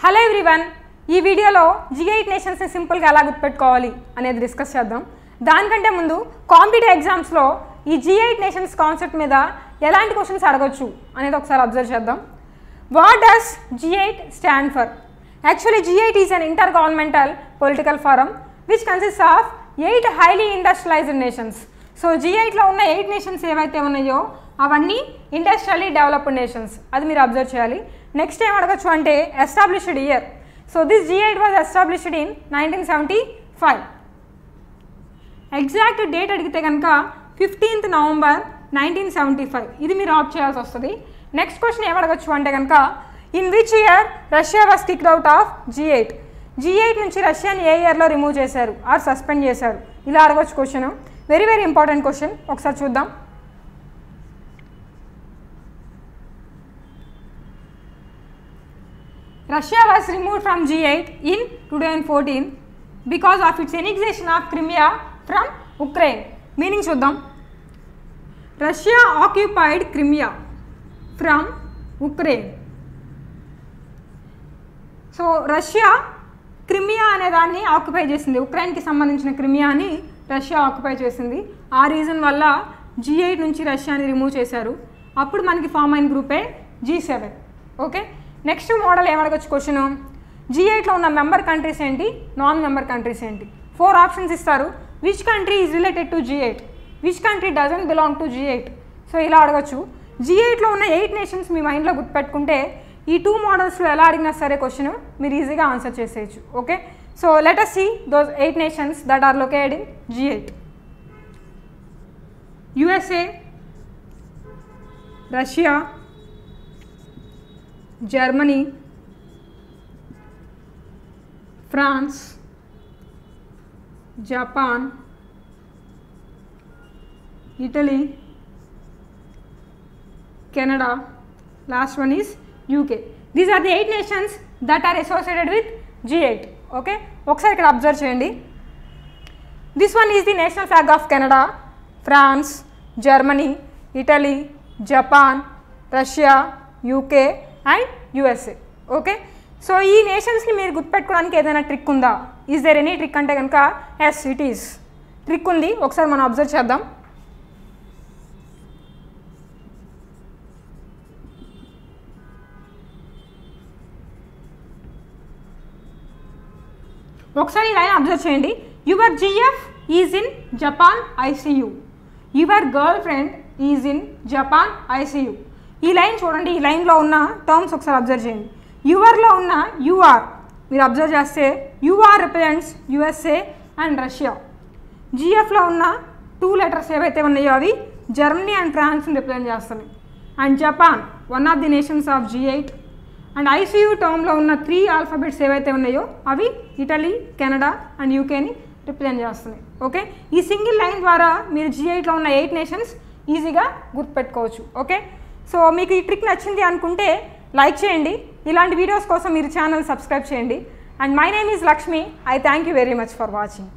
Hello everyone, ఈ వీడియోలో G8 నేషన్స్ని సింపుల్గా ఎలా గుర్తుపెట్టుకోవాలి అనేది డిస్కస్ చేద్దాం. దానికంటే ముందు కాంపిటేటివ్ ఎగ్జామ్స్లో ఈ G8 నేషన్స్ కాన్సెప్ట్ మీద ఎలాంటి క్వశ్చన్స్ అడగొచ్చు అనేది ఒకసారి అబ్జర్వ్ చేద్దాం. What does G8 stand for? Actually G8 is an intergovernmental political forum which consist of 8 highly industrialised nations. So G8లో ఉన్న 8 నేషన్స్ ఏవైతే ఉన్నాయో అవన్నీ ఇండస్ట్రియల్లీ డెవలప్డ్ నేషన్స్. అది మీరు అబ్జర్వ్ చేయాలి. నెక్స్ట్ ఏం అడగచ్చు అంటే established year. So this G8 was established in 1975. Exact date అడిగితే కనుక 15th November 1975. ఇది మీరు ఆప్ట్ చేయాల్సి వస్తుంది. నెక్స్ట్ క్వశ్చన్ ఏం అడగచ్చు అంటే కనుక in which year Russia was kicked out of G8. G8 నుంచి రష్యాని ఏ ఇయర్లో రిమూవ్ చేశారు ఆర్ సస్పెండ్ చేశారు, ఇలా అడగచ్చు question. Very very important question. ఒకసారి చూద్దాం. Russia was removed from G8 in 2014 because of its annexation of Crimea from Ukraine. Meaning చూద్దాం. Russia occupied Crimea from Ukraine. So Russia Crimea అనే దాన్ని occupy చేసింది. ఉక్రెయిన్కి సంబంధించిన క్రిమియాని రష్యా ఆక్యుపై చేసింది. ఆ reason వల్ల G8 నుంచి రష్యాని రిమూవ్ చేశారు. అప్పుడు మనకి ఫామ్ అయిన గ్రూపే G7. ఓకే, నెక్స్ట్ మోడల్ ఏమడగచ్చు క్వశ్చన్, G8లో ఉన్న మెంబర్ కంట్రీస్ ఏంటి, నాన్ మెంబర్ కంట్రీస్ ఏంటి. 4 ఆప్షన్స్ ఇస్తారు. Which country is related to G8, which country doesn't belong to G8. So ఇలా అడగచ్చు. G8లో ఉన్న 8 నేషన్స్ మీ మైండ్లో గుర్తుపెట్టుకుంటే ఈ 2 మోడల్స్లో ఎలా అడిగినా సరే క్వశ్చన్ మీరు ఈజీగా ఆన్సర్ చేసేయచ్చు. Okay, so let us see those 8 nations that are located in G8. USA, Russia, Germany, France, Japan, Italy, Canada, last one is UK. These are the 8 nations that are associated with G8. Okay, ఒకసారి ఇక్కడ observe చేయండి. This one is the national flag of Canada, France, Germany, Italy, Japan, Russia, UK and USA. Okay, so ఈ నేషన్స్ని మీరు గుర్తుపెట్టుకోవడానికి ఏదైనా trick ఉందా? Is there any trick అంటే కనుక yes it is, trick ఉంది. ఒకసారి మనం అబ్జర్వ్ చేద్దాం. ఒకసారి ఈ లైన్ అబ్జర్వ్ చేయండి. Your GF is in Japan ICU, your girl friend is in Japan ICU. ఈ లైన్ చూడండి. ఈ లైన్లో ఉన్న టర్మ్స్ ఒకసారి అబ్జర్వ్ చేయండి. యువర్లో ఉన్న UR మీరు అబ్జర్వ్ చేస్తే UR represents USA and Russia. GFలో ఉన్న 2 లెటర్స్ ఏవైతే ఉన్నాయో అవి జర్మనీ అండ్ ఫ్రాన్స్ని రిప్రజెంట్ చేస్తున్నాయి. And Japan one of the nations of G8. And ICU టర్మ్లో ఉన్న 3 ఆల్ఫాబెట్స్ ఏవైతే ఉన్నాయో అవి ఇటలీ, కెనడా అండ్ UKని రిప్రజెంట్ చేస్తున్నాయి. ఓకే, ఈ సింగిల్ లైన్ ద్వారా మీరు G8లో ఉన్న 8 నేషన్స్ ఈజీగా గుర్తుపెట్టుకోవచ్చు. ఓకే, సో మీకు ఈ ట్రిక్ నచ్చింది అనుకుంటే లైక్ చేయండి. ఇలాంటి వీడియోస్ కోసం మీరు ఛానల్ సబ్స్క్రైబ్ చేయండి. And my name is Lakshmi. I thank you very much for watching.